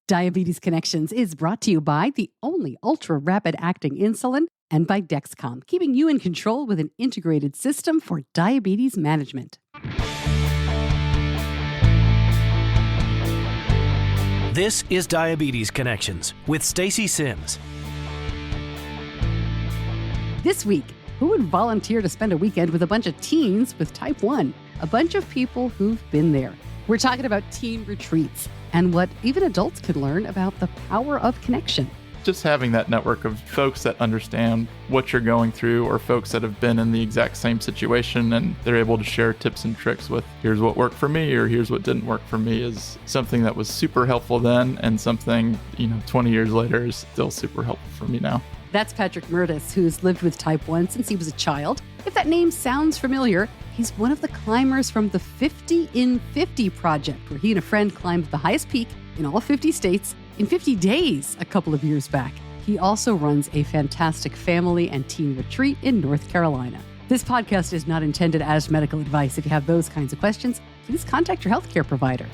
Diabetes Connections is brought to you by the only ultra-rapid-acting insulin and by Dexcom, keeping you in control with an integrated system for diabetes management. This is Diabetes Connections with Stacey Sims. This week, who would volunteer to spend a weekend with a bunch of teens with type 1? A bunch of people who've been there. We're talking about teen retreats and what even adults can learn about the power of connection. Just having that network of folks that understand what you're going through, or folks that have been in the exact same situation and they're able to share tips and tricks with, here's what worked for me or here's what didn't work for me, is something that was super helpful then, and something, 20 years later is still super helpful for me now. That's Patrick Mertes, who's lived with type 1 since he was a child. If that name sounds familiar, he's one of the climbers from the 50 in 50 project, where he and a friend climbed the highest peak in all 50 states in 50 days a couple of years back. He also runs a fantastic family and teen retreat in North Carolina. This podcast is not intended as medical advice. If you have those kinds of questions, please contact your healthcare provider.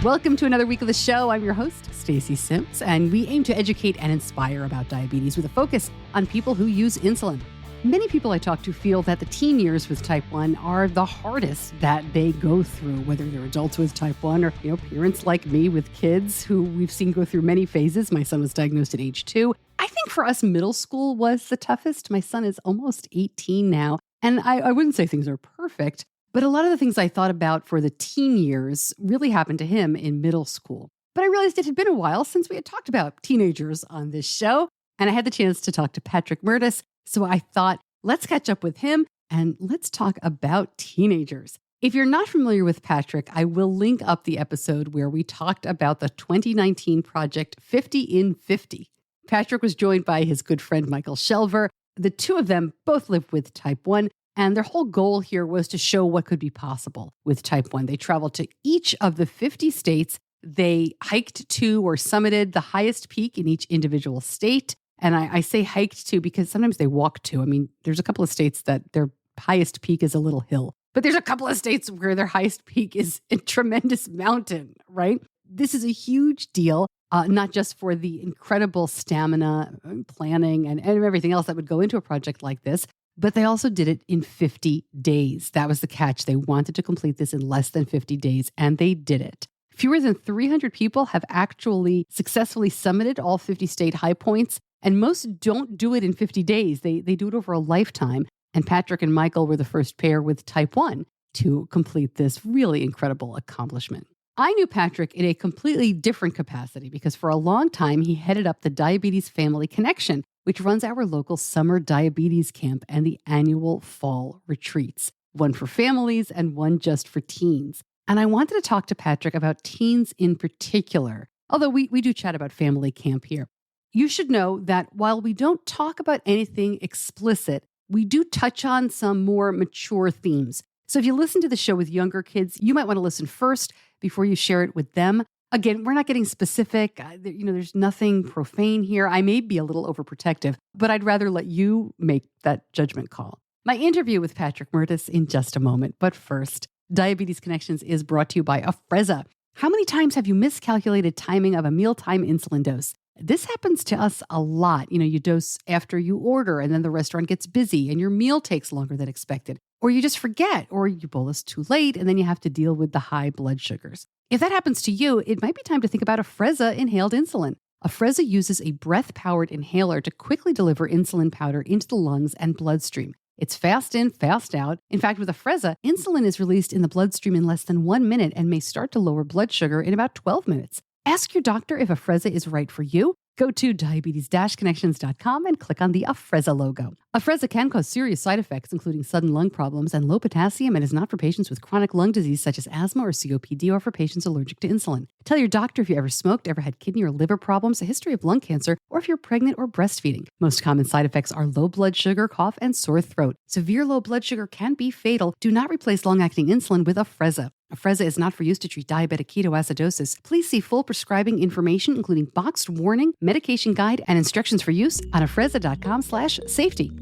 Welcome to another week of the show. I'm your host, Stacey Sims, and we aim to educate and inspire about diabetes with a focus on people who use insulin. Many people I talk to feel that the teen years with type 1 are the hardest that they go through, whether they're adults with type 1 or parents like me with kids who we've seen go through many phases. My son was diagnosed at age 2. I think for us, middle school was the toughest. My son is almost 18 now, and I wouldn't say things are perfect, but a lot of the things I thought about for the teen years really happened to him in middle school. But I realized it had been a while since we had talked about teenagers on this show, and I had the chance to talk to Patrick Mertes. So I thought, let's catch up with him and let's talk about teenagers. If you're not familiar with Patrick, I will link up the episode where we talked about the 2019 project 50 in 50. Patrick was joined by his good friend Michael Shelver. The two of them both live with type 1. And their whole goal here was to show what could be possible with type 1. They traveled to each of the 50 states. They hiked to or summited the highest peak in each individual state. And I say hiked to because sometimes they walk to. I mean, there's a couple of states that their highest peak is a little hill. But there's a couple of states where their highest peak is a tremendous mountain, right? This is a huge deal, not just for the incredible stamina, planning, and everything else that would go into a project like this, but they also did it in 50 days. That was the catch. They wanted to complete this in less than 50 days, and they did it. Fewer than 300 people have actually successfully summited all 50 state high points, and most don't do it in 50 days. They do it over a lifetime, and Patrick and Michael were the first pair with type 1 to complete this really incredible accomplishment. I knew Patrick in a completely different capacity because for a long time, he headed up the Diabetes Family Connection, which runs our local summer diabetes camp and the annual fall retreats, one for families and one just for teens. And I wanted to talk to Patrick about teens in particular, although we do chat about family camp here. You should know that while we don't talk about anything explicit, we do touch on some more mature themes. So if you listen to the show with younger kids, you might want to listen first before you share it with them. Again, we're not getting specific. There's nothing profane here. I may be a little overprotective, but I'd rather let you make that judgment call. My interview with Patrick Mertes in just a moment. But first, Diabetes Connections is brought to you by Afrezza. How many times have you miscalculated timing of a mealtime insulin dose? This happens to us a lot. You dose after you order and then the restaurant gets busy and your meal takes longer than expected. Or you just forget, or you bolus too late and then you have to deal with the high blood sugars. If that happens to you, it might be time to think about Afrezza inhaled insulin. Afrezza uses a breath-powered inhaler to quickly deliver insulin powder into the lungs and bloodstream. It's fast in, fast out. In fact, with Afrezza, insulin is released in the bloodstream in less than 1 minute and may start to lower blood sugar in about 12 minutes. Ask your doctor if Afrezza is right for you. Go to diabetes-connections.com and click on the Afrezza logo. Afrezza can cause serious side effects, including sudden lung problems and low potassium, and is not for patients with chronic lung disease such as asthma or COPD or for patients allergic to insulin. Tell your doctor if you ever smoked, ever had kidney or liver problems, a history of lung cancer, or if you're pregnant or breastfeeding. Most common side effects are low blood sugar, cough, and sore throat. Severe low blood sugar can be fatal. Do not replace long-acting insulin with Afrezza. Afrezza is not for use to treat diabetic ketoacidosis. Please see full prescribing information, including boxed warning, medication guide, and instructions for use on afrezza.com/safety.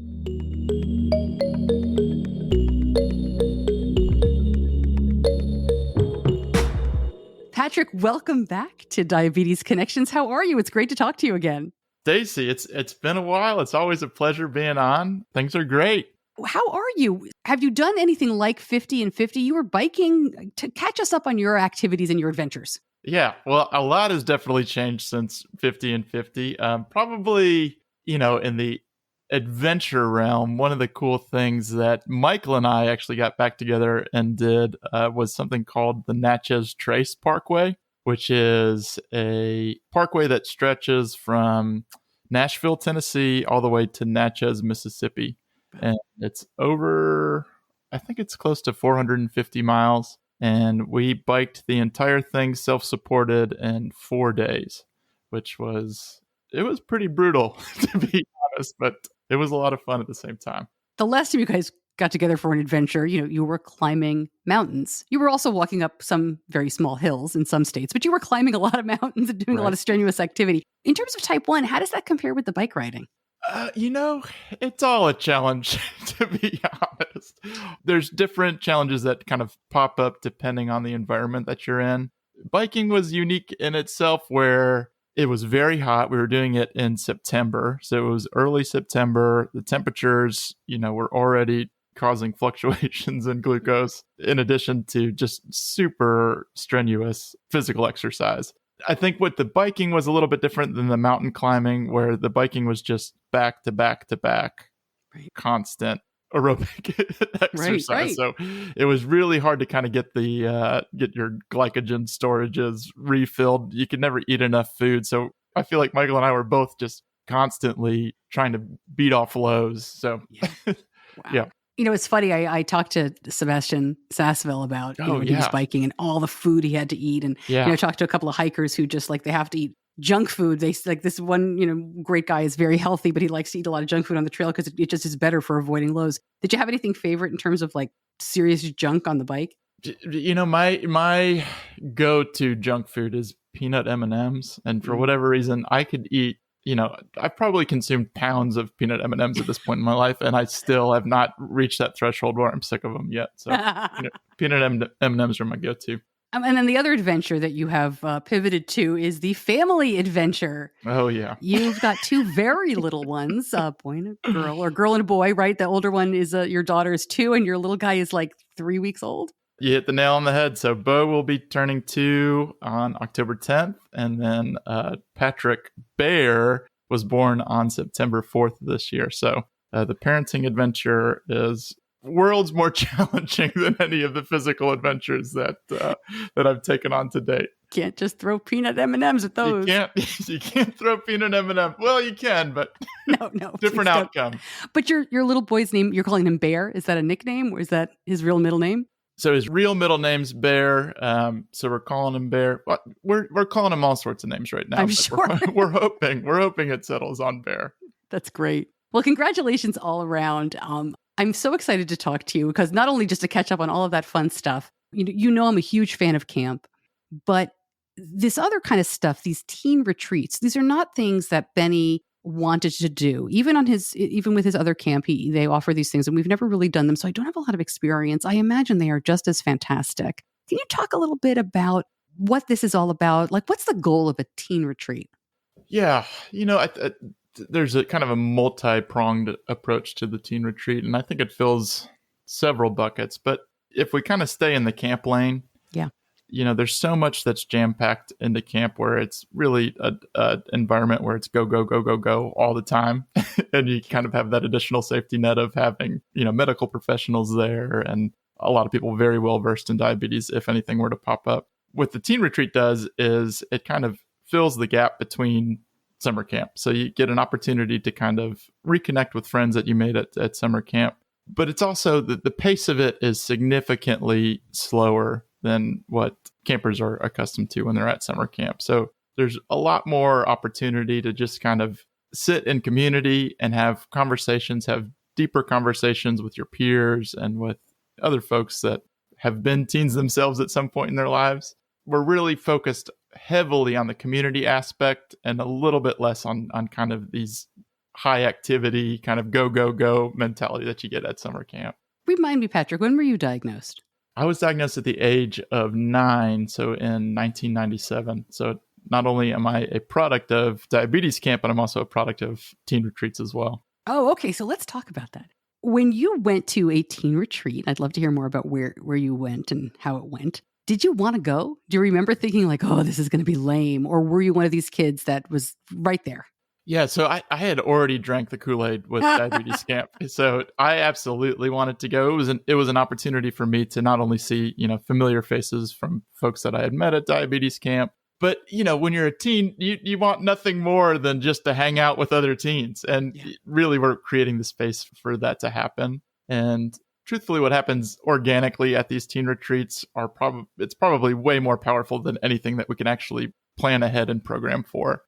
Patrick, welcome back to Diabetes Connections. How are you? It's great to talk to you again. Stacey, it's been a while. It's always a pleasure being on. Things are great. How are you? Have you done anything like 50 and 50? You were biking. To catch us up on your activities and your adventures. Yeah, well, a lot has definitely changed since 50 and 50. Probably, in the adventure realm, one of the cool things that Michael and I actually got back together and did was something called the Natchez Trace Parkway, which is a parkway that stretches from Nashville, Tennessee, all the way to Natchez, Mississippi. And it's over, I think it's close to 450 miles. And we biked the entire thing self-supported in 4 days, which was pretty brutal, to be honest, but it was a lot of fun at the same time. The last time you guys got together for an adventure, you were climbing mountains. You were also walking up some very small hills in some states, but you were climbing a lot of mountains and doing a lot of strenuous activity. In terms of type 1, how does that compare with the bike riding? It's all a challenge, to be honest. There's different challenges that kind of pop up depending on the environment that you're in. Biking was unique in itself where it was very hot. We were doing it in September. So it was early September. The temperatures, were already causing fluctuations in glucose, in addition to just super strenuous physical exercise. I think what the biking was a little bit different than the mountain climbing, where the biking was just back to back to back, constant aerobic exercise. Right. So it was really hard to kind of get your glycogen storages refilled. You could never eat enough food. So I feel like Michael and I were both just constantly trying to beat off lows. So yeah. It's funny. I talked to Sebastian Sasseville about when he was biking and all the food he had to eat. And I talked to a couple of hikers who just they have to eat junk food. They like this one, great guy is very healthy, but he likes to eat a lot of junk food on the trail because it just is better for avoiding lows. Did you have anything favorite in terms of serious junk on the bike? My go-to junk food is peanut M&Ms. And for whatever reason, I could eat, I've probably consumed pounds of peanut M&Ms at this point in my life, and I still have not reached that threshold where I'm sick of them yet. So peanut M&Ms are my go-to. And then the other adventure that you have pivoted to is the family adventure. Oh, yeah. You've got two very little ones, a boy and a girl, or girl and a boy, right? The older one is your daughter is 2, and your little guy is 3 weeks old. You hit the nail on the head. So Bo will be turning 2 on October 10th. And then Patrick Bear was born on September 4th this year. So the parenting adventure is worlds more challenging than any of the physical adventures that I've taken on to date. Can't just throw peanut M&Ms at those. You can't throw peanut M&M. Well, you can, but no, different outcome. But your little boy's name, you're calling him Bear. Is that a nickname or is that his real middle name? So his real middle name's Bear. So we're calling him Bear. We're calling him all sorts of names right now. I'm sure. We're hoping it settles on Bear. That's great. Well, congratulations all around. I'm so excited to talk to you because not only just to catch up on all of that fun stuff, I'm a huge fan of camp, but this other kind of stuff, these teen retreats, these are not things that Benny wanted to do. Even with his other camp, they offer these things and we've never really done them. So I don't have a lot of experience. I imagine they are just as fantastic. Can you talk a little bit about what this is all about? What's the goal of a teen retreat? Yeah. There's a kind of a multi-pronged approach to the teen retreat, and I think it fills several buckets. But if we kind of stay in the camp lane, there's so much that's jam-packed into camp where it's really a environment where it's go, go, go, go, go all the time. And you kind of have that additional safety net of having, medical professionals there and a lot of people very well versed in diabetes if anything were to pop up. What the teen retreat does is it kind of fills the gap between summer camp. So you get an opportunity to kind of reconnect with friends that you made at summer camp. But it's also the pace of it is significantly slower than what campers are accustomed to when they're at summer camp. So there's a lot more opportunity to just kind of sit in community and have deeper conversations with your peers and with other folks that have been teens themselves at some point in their lives. We're really focused heavily on the community aspect and a little bit less on kind of these high activity kind of go, go, go mentality that you get at summer camp. Remind me, Patrick, when were you diagnosed? I was diagnosed at the age of 9, so in 1997. So not only am I a product of diabetes camp, but I'm also a product of teen retreats as well. Oh, okay. So let's talk about that. When you went to a teen retreat, I'd love to hear more about where you went and how it went. Did you want to go? Do you remember thinking like, oh, this is going to be lame? Or were you one of these kids that was right there? Yeah, so I had already drank the Kool-Aid with diabetes camp. So I absolutely wanted to go. It was an opportunity for me to not only see, familiar faces from folks that I had met at diabetes camp, but, when you're a teen, you want nothing more than just to hang out with other teens. And really, we're creating the space for that to happen. And truthfully, what happens organically at these teen retreats it's probably way more powerful than anything that we can actually plan ahead and program for.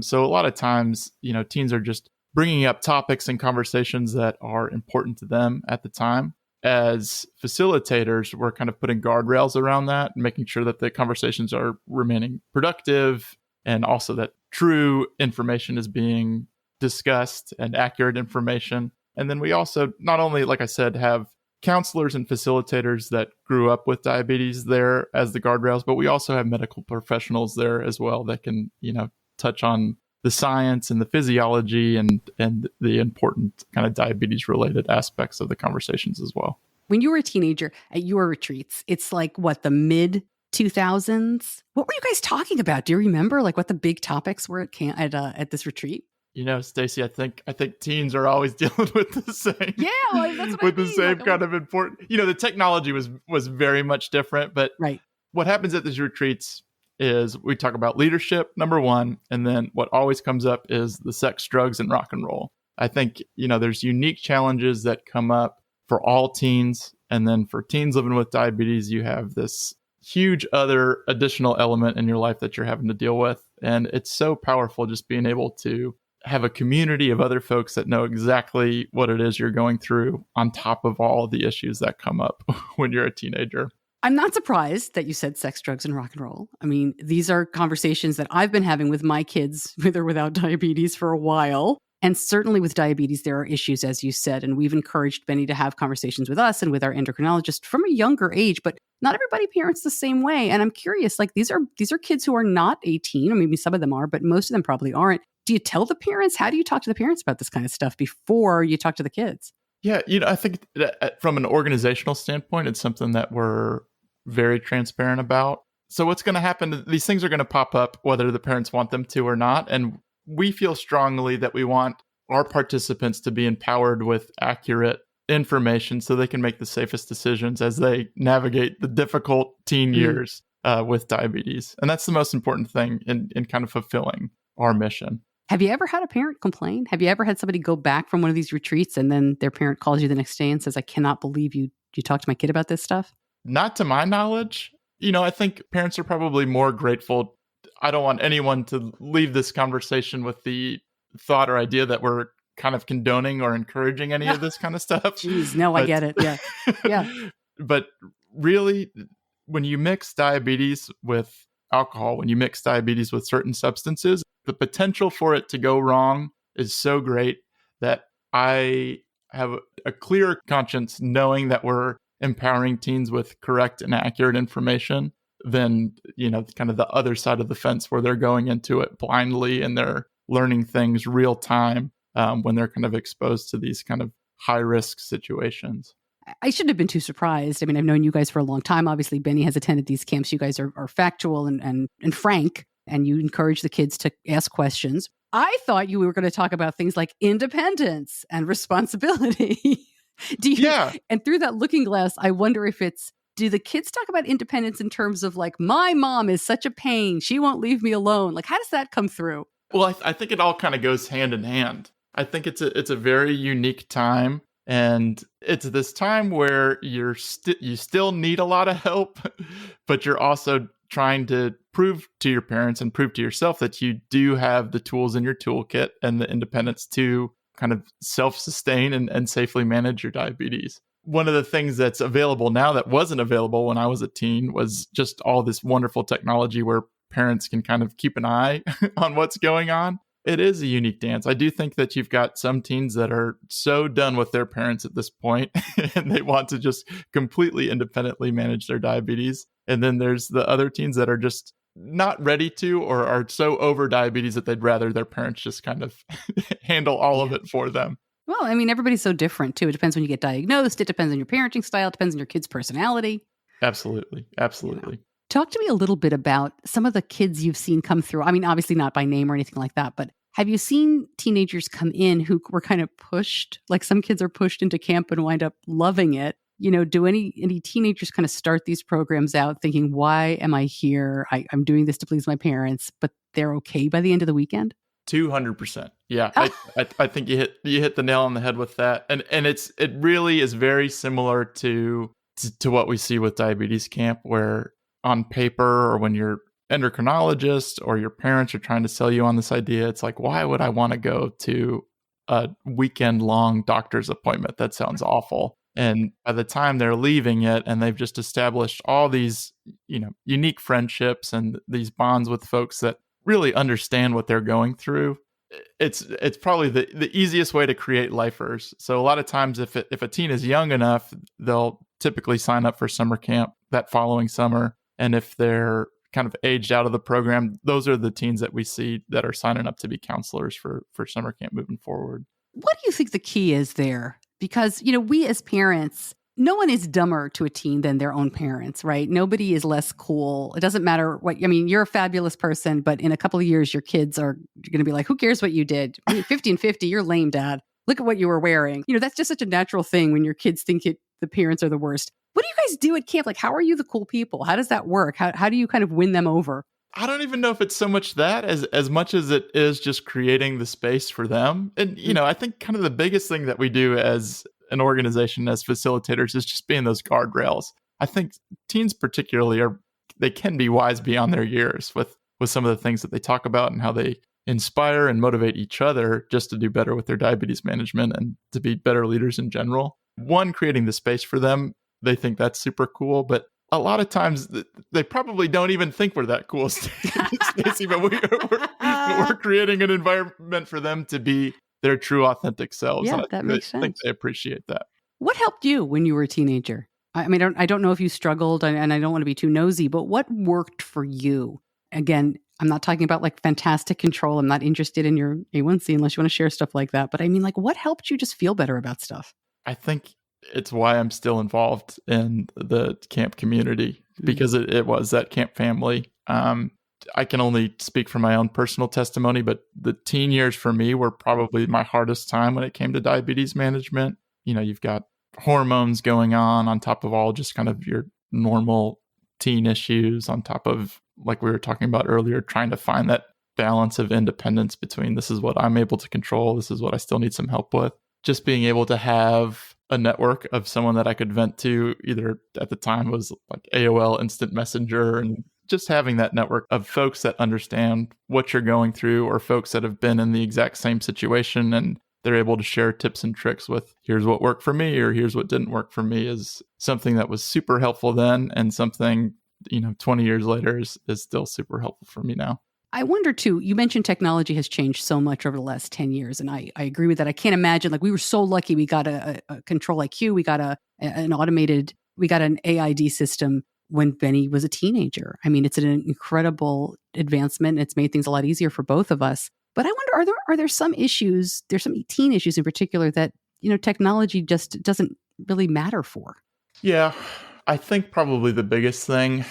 So a lot of times, teens are just bringing up topics and conversations that are important to them at the time. As facilitators, we're kind of putting guardrails around that and making sure that the conversations are remaining productive and also that true information is being discussed and accurate information. And then we also not only, like I said, have counselors and facilitators that grew up with diabetes there as the guardrails, but we also have medical professionals there as well that can, touch on the science and the physiology and the important kind of diabetes related aspects of the conversations as well. When you were a teenager at your retreats, it's like what, the mid 2000s? What were you guys talking about? Do you remember like what the big topics were at this retreat? Stacey, I think teens are always dealing with the same. Yeah, well, that's what with I mean. The same kind of important. The technology was very much different, but right. What happens at these retreats is we talk about leadership, number one, and then what always comes up is the sex, drugs, and rock and roll. I think, there's unique challenges that come up for all teens. And then for teens living with diabetes, you have this huge other additional element in your life that you're having to deal with. And it's so powerful just being able to have a community of other folks that know exactly what it is you're going through on top of all of the issues that come up when you're a teenager. I'm not surprised that you said sex, drugs, and rock and roll. I mean, these are conversations that I've been having with my kids, with or without diabetes, for a while. And certainly with diabetes, there are issues, as you said. And we've encouraged Benny to have conversations with us and with our endocrinologist from a younger age. But not everybody parents the same way. And I'm curious, like these are kids who are not 18, or maybe some of them are, but most of them probably aren't. Do you tell the parents? How do you talk to the parents about this kind of stuff before you talk to the kids? Yeah, I think that from an organizational standpoint, it's something that we're very transparent about. So what's going to happen, these things are going to pop up whether the parents want them to or not. And we feel strongly that we want our participants to be empowered with accurate information so they can make the safest decisions as they navigate the difficult teen years with diabetes. And that's the most important thing in kind of fulfilling our mission. Have you ever had a parent complain? Have you ever had somebody go back from one of these retreats and then their parent calls you the next day and says, I cannot believe you talked to my kid about this stuff? Not to my knowledge. I think parents are probably more grateful. I don't want anyone to leave this conversation with the thought or idea that we're kind of condoning or encouraging any of this kind of stuff. Jeez, no, I get it. Yeah. Yeah. But really, when you mix diabetes with alcohol, when you mix diabetes with certain substances, the potential for it to go wrong is so great that I have a clear conscience knowing that we're empowering teens with correct and accurate information than, kind of the other side of the fence where they're going into it blindly and they're learning things real time when they're kind of exposed to these kind of high risk situations. I shouldn't have been too surprised. I mean, I've known you guys for a long time. Obviously, Benny has attended these camps. You guys are factual and frank, and you encourage the kids to ask questions. I thought you were going to talk about things like independence and responsibility. And through that looking glass, I wonder if do the kids talk about independence in terms of like, my mom is such a pain, she won't leave me alone? Like, how does that come through? Well, I think it all kind of goes hand in hand. I think it's a very unique time. And it's this time where you still need a lot of help, but you're also trying to prove to your parents and prove to yourself that you do have the tools in your toolkit and the independence to kind of self-sustain and safely manage your diabetes. One of the things that's available now that wasn't available when I was a teen was just all this wonderful technology where parents can kind of keep an eye on what's going on. It is a unique dance. I do think that you've got some teens that are so done with their parents at this point and they want to just completely independently manage their diabetes. And then there's the other teens that are just not ready to or are so over diabetes that they'd rather their parents just kind of handle all of it for them. Well, I mean, everybody's so different too. It depends when you get diagnosed. It depends on your parenting style. It depends on your kid's personality. Absolutely. Absolutely. Talk to me a little bit about some of the kids you've seen come through. I mean, obviously not by name or anything like that, but have you seen teenagers come in who were kind of pushed? Like some kids are pushed into camp and wind up loving it. Do any teenagers kind of start these programs out thinking, why am I here? I'm doing this to please my parents, but they're okay by the end of the weekend? 200%. Yeah. I think you hit the nail on the head with that. And it really is very similar to what we see with diabetes camp, where on paper or when your endocrinologist or your parents are trying to sell you on this idea, it's like, why would I want to go to a weekend long doctor's appointment? That sounds awful. And by the time they're leaving it and they've just established all these, unique friendships and these bonds with folks that really understand what they're going through, it's probably the easiest way to create lifers. So a lot of times if a teen is young enough, they'll typically sign up for summer camp that following summer. And if they're kind of aged out of the program, those are the teens that we see that are signing up to be counselors for summer camp moving forward. What do you think the key is there? Because, we as parents, no one is dumber to a teen than their own parents, right? Nobody is less cool. It doesn't matter you're a fabulous person, but in a couple of years, your kids are going to be like, who cares what you did? 50 and 50, you're lame, Dad. Look at what you were wearing. That's just such a natural thing when your kids think the parents are the worst. What do you guys do at camp? Like, how are you the cool people? How does that work? How do you kind of win them over? I don't even know if it's so much that as much as it is just creating the space for them. And, I think kind of the biggest thing that we do as an organization, as facilitators, is just being those guardrails. I think teens particularly they can be wise beyond their years with some of the things that they talk about and how they inspire and motivate each other just to do better with their diabetes management and to be better leaders in general. One, creating the space for them. They think that's super cool, but a lot of times they probably don't even think we're that cool, Stacey, but we're creating an environment for them to be their true authentic selves. Yeah, that makes sense. I think they appreciate that. What helped you when you were a teenager? I mean, I don't know if you struggled, and I don't want to be too nosy, but what worked for you? Again, I'm not talking about like fantastic control. I'm not interested in your A1C unless you want to share stuff like that. But I mean, like, what helped you just feel better about stuff? I think it's why I'm still involved in the camp community, because it was that camp family. I can only speak from my own personal testimony, but the teen years for me were probably my hardest time when it came to diabetes management. You've got hormones going on top of all just kind of your normal teen issues, on top of, like we were talking about earlier, trying to find that balance of independence between this is what I'm able to control, this is what I still need some help with. Just being able to have a network of someone that I could vent to, either at the time was like AOL Instant Messenger, and just having that network of folks that understand what you're going through, or folks that have been in the exact same situation and they're able to share tips and tricks with, here's what worked for me or here's what didn't work for me, is something that was super helpful then, and something 20 years later is still super helpful for me now. I wonder too, you mentioned technology has changed so much over the last 10 years. And I agree with that. I can't imagine, like, we were so lucky. We got a Control IQ. We got we got an AID system when Benny was a teenager. I mean, it's an incredible advancement. It's made things a lot easier for both of us. But I wonder, are there some issues, there's some teen issues in particular that, technology just doesn't really matter for? Yeah, I think probably the biggest thing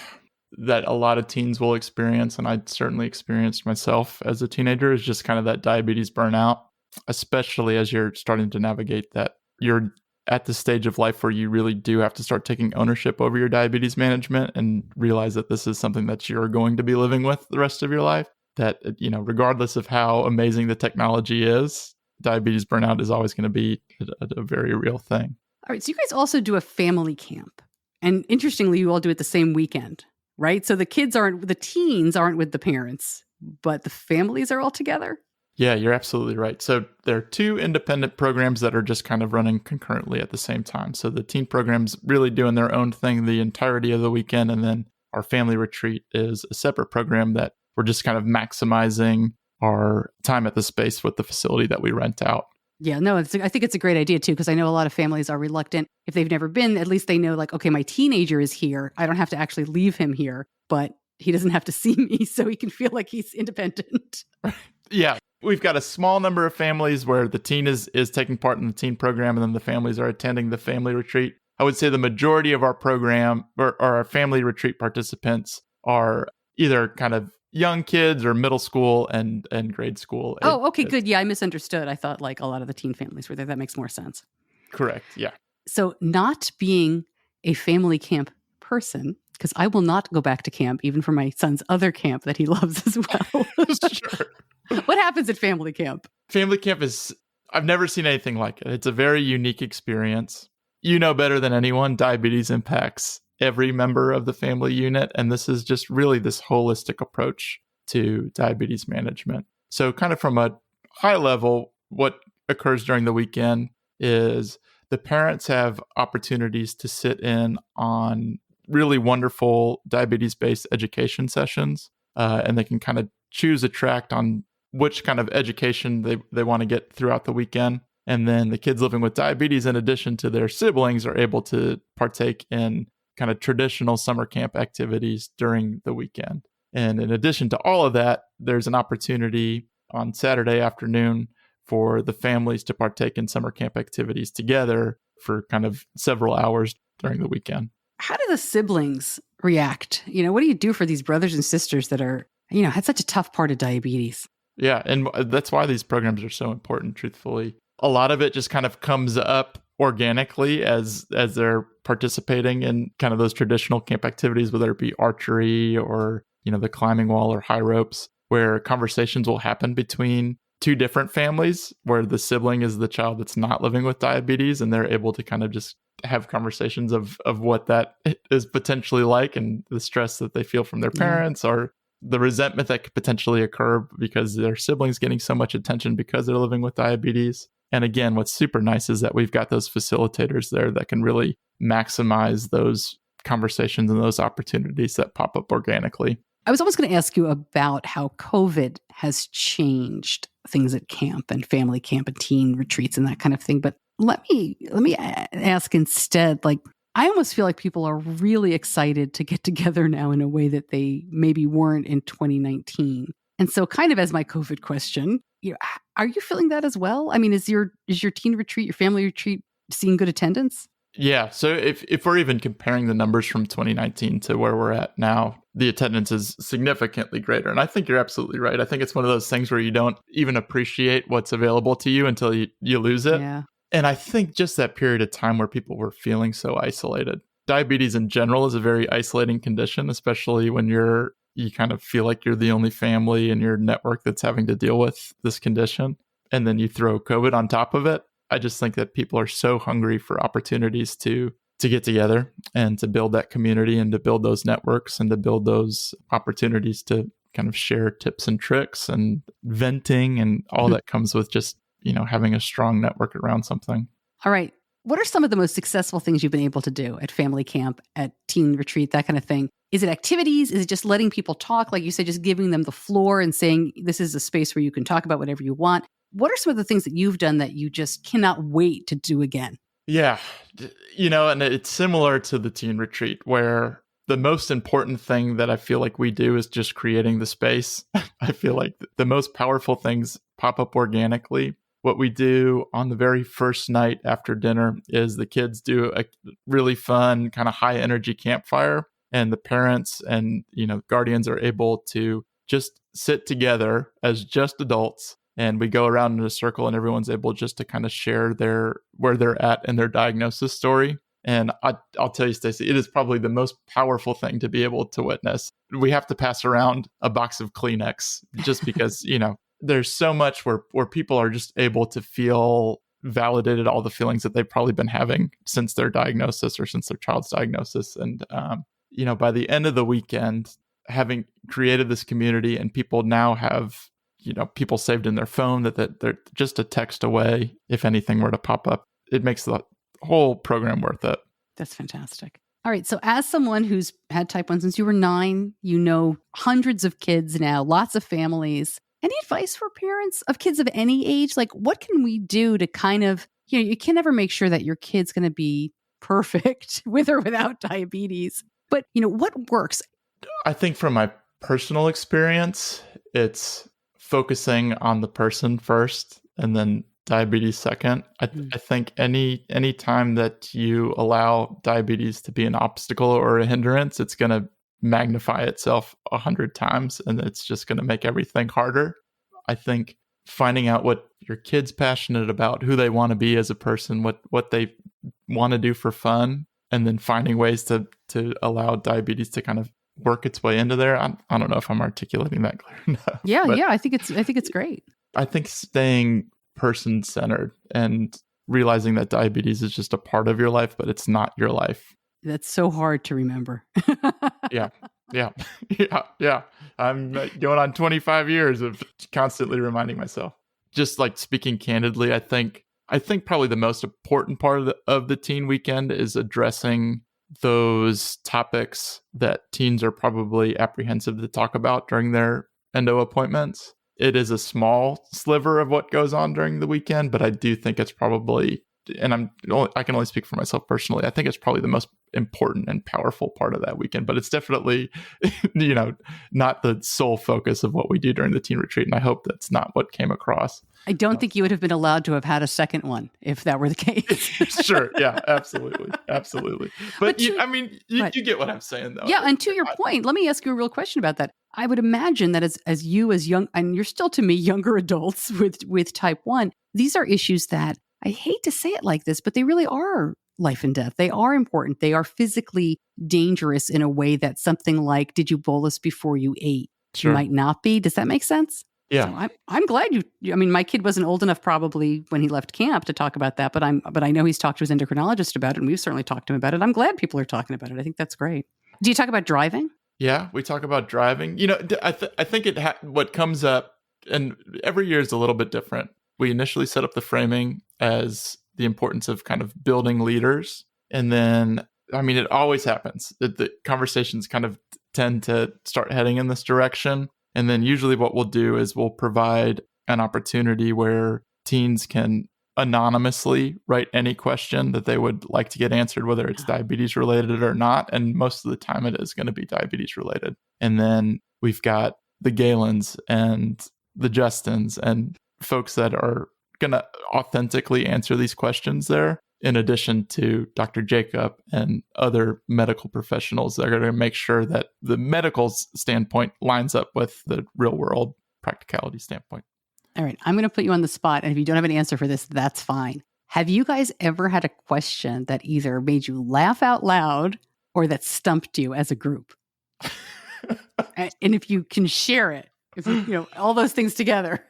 that a lot of teens will experience, and I certainly experienced myself as a teenager, is just kind of that diabetes burnout, especially as you're starting to navigate that. You're at the stage of life where you really do have to start taking ownership over your diabetes management and realize that this is something that you're going to be living with the rest of your life. That, regardless of how amazing the technology is, diabetes burnout is always going to be a very real thing. All right. So you guys also do a family camp. And interestingly, you all do it the same weekend, right? So the teens aren't with the parents, but the families are all together? Yeah, you're absolutely right. So there are two independent programs that are just kind of running concurrently at the same time. So the teen program's really doing their own thing the entirety of the weekend. And then our family retreat is a separate program that we're just kind of maximizing our time at the space with the facility that we rent out. Yeah, no, I think it's a great idea too, because I know a lot of families are reluctant. If they've never been, at least they know like, okay, my teenager is here. I don't have to actually leave him here, but he doesn't have to see me, so he can feel like he's independent. Yeah. We've got a small number of families where the teen is taking part in the teen program, and then the families are attending the family retreat. I would say the majority of our program or our family retreat participants are either kind of young kids or middle school and grade school. Oh, okay, good. Yeah, I misunderstood. I thought like a lot of the teen families were there. That makes more sense. Correct. Yeah. So not being a family camp person, because I will not go back to camp, even for my son's other camp that he loves as well. Sure. What happens at family camp? Family camp I've never seen anything like it. It's a very unique experience. You know better than anyone, diabetes impacts every member of the family unit. And this is just really this holistic approach to diabetes management. So kind of from a high level, what occurs during the weekend is the parents have opportunities to sit in on really wonderful diabetes-based education sessions. And they can kind of choose a track on which kind of education they want to get throughout the weekend. And then the kids living with diabetes, in addition to their siblings, are able to partake in kind of traditional summer camp activities during the weekend. And in addition to all of that, there's an opportunity on Saturday afternoon for the families to partake in summer camp activities together for kind of several hours during the weekend. How do the siblings react? What do you do for these brothers and sisters that are, had such a tough part of diabetes? Yeah, and that's why these programs are so important, truthfully. A lot of it just kind of comes up organically as they're participating in kind of those traditional camp activities, whether it be archery or, the climbing wall or high ropes, where conversations will happen between two different families where the sibling is the child that's not living with diabetes, and they're able to kind of just have conversations of what that is potentially like and the stress that they feel from their parents or the resentment that could potentially occur because their siblings getting so much attention because they're living with diabetes. And again, what's super nice is that we've got those facilitators there that can really maximize those conversations and those opportunities that pop up organically. I was almost going to ask you about how COVID has changed things at camp and family camp and teen retreats and that kind of thing. But let me ask instead, like, I almost feel like people are really excited to get together now in a way that they maybe weren't in 2019. And so kind of as my COVID question, are you feeling that as well? I mean, is your teen retreat, your family retreat, seeing good attendance? Yeah. So if we're even comparing the numbers from 2019 to where we're at now, the attendance is significantly greater. And I think you're absolutely right. I think it's one of those things where you don't even appreciate what's available to you until you lose it. Yeah. And I think just that period of time where people were feeling so isolated. Diabetes in general is a very isolating condition, especially when you kind of feel like you're the only family in your network that's having to deal with this condition. And then you throw COVID on top of it. I just think that people are so hungry for opportunities to get together and to build that community and to build those networks and to build those opportunities to kind of share tips and tricks and venting and all that comes with just, having a strong network around something. All right. What are some of the most successful things you've been able to do at family camp, at teen retreat, that kind of thing? Is it activities? Is it just letting people talk? Like you said, just giving them the floor and saying, this is a space where you can talk about whatever you want. What are some of the things that you've done that you just cannot wait to do again? Yeah. And it's similar to the teen retreat where the most important thing that I feel like we do is just creating the space. I feel like the most powerful things pop up organically. What we do on the very first night after dinner is the kids do a really fun kind of high energy campfire, and the parents and, guardians are able to just sit together as just adults. And we go around in a circle and everyone's able just to kind of share where they're at in their diagnosis story. And I'll tell you, Stacey, it is probably the most powerful thing to be able to witness. We have to pass around a box of Kleenex just because, there's so much where people are just able to feel validated all the feelings that they've probably been having since their diagnosis or since their child's diagnosis. And, by the end of the weekend, having created this community and people now have, people saved in their phone that they're just a text away if anything were to pop up, it makes the whole program worth it. That's fantastic. All right. So as someone who's had type 1 since you were 9, hundreds of kids now, lots of families. Any advice for parents of kids of any age? Like, what can we do to kind of, you can never make sure that your kid's going to be perfect with or without diabetes. But, what works? I think from my personal experience, it's focusing on the person first and then diabetes second. I think any time that you allow diabetes to be an obstacle or a hindrance, it's going to magnify itself 100 times, and it's just going to make everything harder. I think finding out what your kid's passionate about, who they want to be as a person, what they want to do for fun, and then finding ways to allow diabetes to kind of work its way into there. I don't know if I'm articulating that clear enough. Yeah, I think it's great. I think staying person-centered and realizing that diabetes is just a part of your life, but it's not your life. That's so hard to remember. Yeah. I'm going on 25 years of constantly reminding myself. Just like speaking candidly, I think probably the most important part of the teen weekend is addressing those topics that teens are probably apprehensive to talk about during their endo appointments. It is a small sliver of what goes on during the weekend, but I do think it's probably, and I can only speak for myself personally, I think it's probably the most important and powerful part of that weekend. But it's definitely, not the sole focus of what we do during the teen retreat. And I hope that's not what came across. I don't think you would have been allowed to have had a second one if that were the case. Sure. Yeah, absolutely. But you get what I'm saying, though. Yeah. And to your point, let me ask you a real question about that. I would imagine that as young, and you're still to me, younger adults with type 1, these are issues that, I hate to say it like this, but they really are life and death. They are important. They are physically dangerous in a way that something like, did you bolus before you ate? Sure. Might not be. Does that make sense? Yeah. So I'm glad my kid wasn't old enough probably when he left camp to talk about that, but I know he's talked to his endocrinologist about it, and we've certainly talked to him about it. I'm glad people are talking about it. I think that's great. Do you talk about driving? Yeah, we talk about driving. I think what comes up, and every year is a little bit different. We initially set up the framing as the importance of kind of building leaders. And then, it always happens that the conversations kind of tend to start heading in this direction. And then usually what we'll do is we'll provide an opportunity where teens can anonymously write any question that they would like to get answered, whether it's diabetes related or not. And most of the time it is going to be diabetes related. And then we've got the Galens and the Justins and folks that are going to authentically answer these questions there, in addition to Dr. Jacob and other medical professionals that are going to make sure that the medical standpoint lines up with the real world practicality standpoint. All right. I'm going to put you on the spot. And if you don't have an answer for this, that's fine. Have you guys ever had a question that either made you laugh out loud or that stumped you as a group? And if you can share it, if all those things together.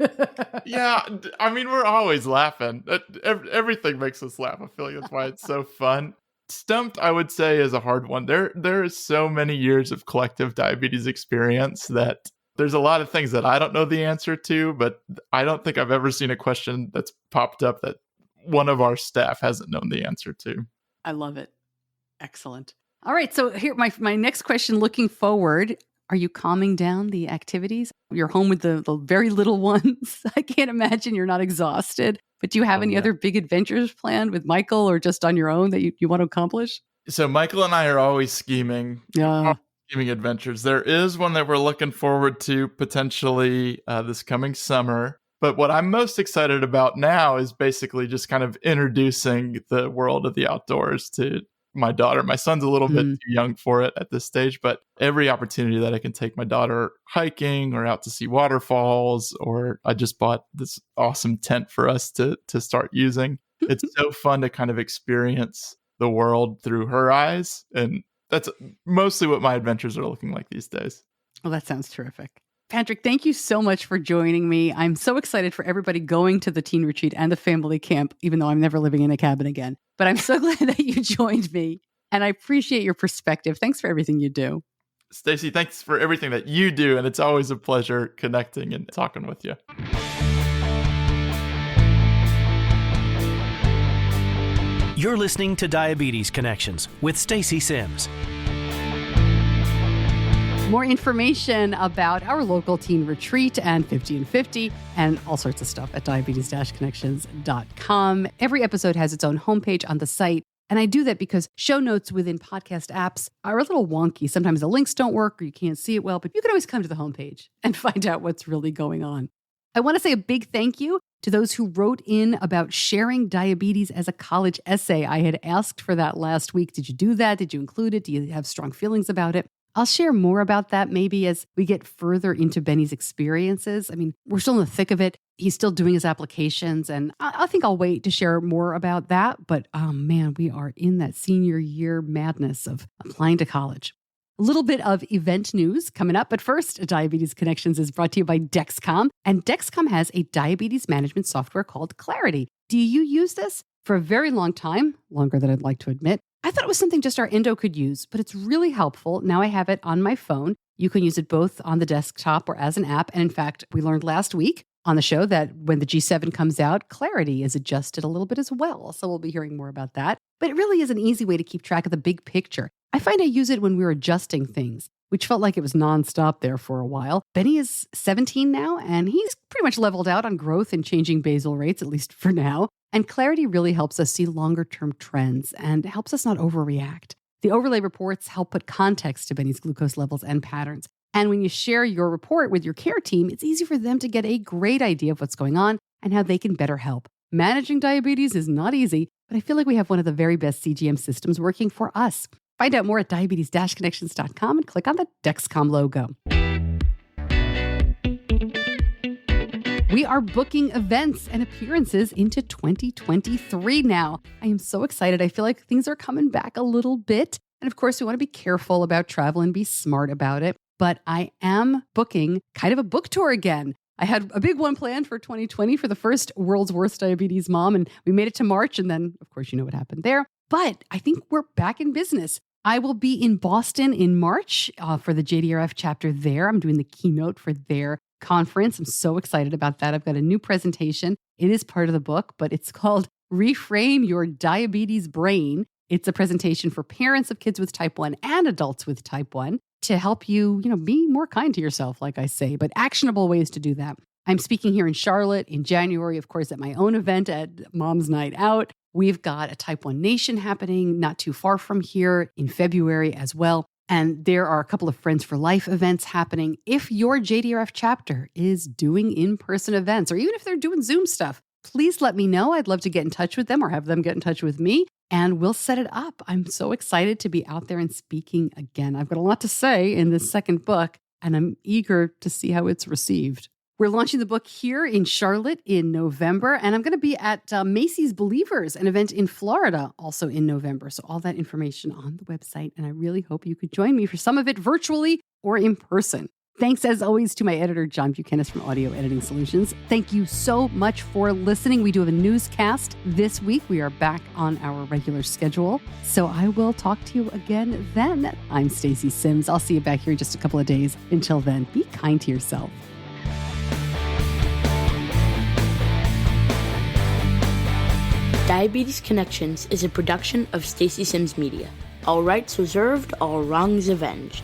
Yeah. We're always laughing. Everything makes us laugh. I feel like that's why it's so fun. Stumped, I would say, is a hard one. There is so many years of collective diabetes experience that there's a lot of things that I don't know the answer to, but I don't think I've ever seen a question that's popped up that one of our staff hasn't known the answer to. I love it. Excellent. All right. So here, my next question, looking forward, are you calming down the activities? You're home with the very little ones. I can't imagine you're not exhausted. But do you have any other big adventures planned with Michael or just on your own that you want to accomplish? So Michael and I are always scheming. Scheming adventures. There is one that we're looking forward to potentially this coming summer. But what I'm most excited about now is basically just kind of introducing the world of the outdoors to my daughter. My son's a little bit too young for it at this stage, but every opportunity that I can take my daughter hiking or out to see waterfalls, or I just bought this awesome tent for us to start using. It's so fun to kind of experience the world through her eyes. And that's mostly what my adventures are looking like these days. Well, that sounds terrific. Patrick, thank you so much for joining me. I'm so excited for everybody going to the teen retreat and the family camp, even though I'm never living in a cabin again. But I'm so glad that you joined me, and I appreciate your perspective. Thanks for everything you do. Stacey, thanks for everything that you do, and it's always a pleasure connecting and talking with you. You're listening to Diabetes Connections with Stacey Sims. More information about our local teen retreat and 50 and 50 and all sorts of stuff at diabetes-connections.com. Every episode has its own homepage on the site. And I do that because show notes within podcast apps are a little wonky. Sometimes the links don't work or you can't see it well, but you can always come to the homepage and find out what's really going on. I want to say a big thank you to those who wrote in about sharing diabetes as a college essay. I had asked for that last week. Did you do that? Did you include it? Do you have strong feelings about it? I'll share more about that maybe as we get further into Benny's experiences. I mean, we're still in the thick of it. He's still doing his applications, and I think I'll wait to share more about that. But, oh man, we are in that senior year madness of applying to college. A little bit of event news coming up. But first, Diabetes Connections is brought to you by Dexcom. And Dexcom has a diabetes management software called Clarity. Do you use this? For a very long time, longer than I'd like to admit, I thought it was something just our endo could use, but it's really helpful. Now I have it on my phone. You can use it both on the desktop or as an app. And in fact, we learned last week on the show that when the G7 comes out, Clarity is adjusted a little bit as well. So we'll be hearing more about that. But it really is an easy way to keep track of the big picture. I find I use it when we were adjusting things, which felt like it was nonstop there for a while. Benny is 17 now, and he's pretty much leveled out on growth and changing basal rates, at least for now. And Clarity really helps us see longer-term trends and helps us not overreact. The overlay reports help put context to Benny's glucose levels and patterns. And when you share your report with your care team, it's easy for them to get a great idea of what's going on and how they can better help. Managing diabetes is not easy, but I feel like we have one of the very best CGM systems working for us. Find out more at diabetes-connections.com and click on the Dexcom logo. We are booking events and appearances into 2023 now. I am so excited. I feel like things are coming back a little bit. And of course, we want to be careful about travel and be smart about it. But I am booking kind of a book tour again. I had a big one planned for 2020 for the first World's Worst Diabetes Mom, and we made it to March. And then, of course, you know what happened there. But I think we're back in business. I will be in Boston in March for the JDRF chapter there. I'm doing the keynote for their conference. I'm so excited about that. I've got a new presentation. It is part of the book, but it's called Reframe Your Diabetes Brain. It's a presentation for parents of kids with type 1 and adults with type 1 to help you, be more kind to yourself, like I say, but actionable ways to do that. I'm speaking here in Charlotte in January, of course, at my own event at Mom's Night Out. We've got a Type 1 Nation happening not too far from here in February as well. And there are a couple of Friends for Life events happening. If your JDRF chapter is doing in-person events, or even if they're doing Zoom stuff, please let me know. I'd love to get in touch with them or have them get in touch with me, and we'll set it up. I'm so excited to be out there and speaking again. I've got a lot to say in this second book, and I'm eager to see how it's received. We're launching the book here in Charlotte in November, and I'm going to be at Macy's Believers, an event in Florida, also in November. So all that information on the website, and I really hope you could join me for some of it virtually or in person. Thanks, as always, to my editor, John Buchanan from Audio Editing Solutions. Thank you so much for listening. We do have a newscast this week. We are back on our regular schedule. So I will talk to you again then. I'm Stacey Sims. I'll see you back here in just a couple of days. Until then, be kind to yourself. Diabetes Connections is a production of Stacey Sims Media. All rights reserved, all wrongs avenged.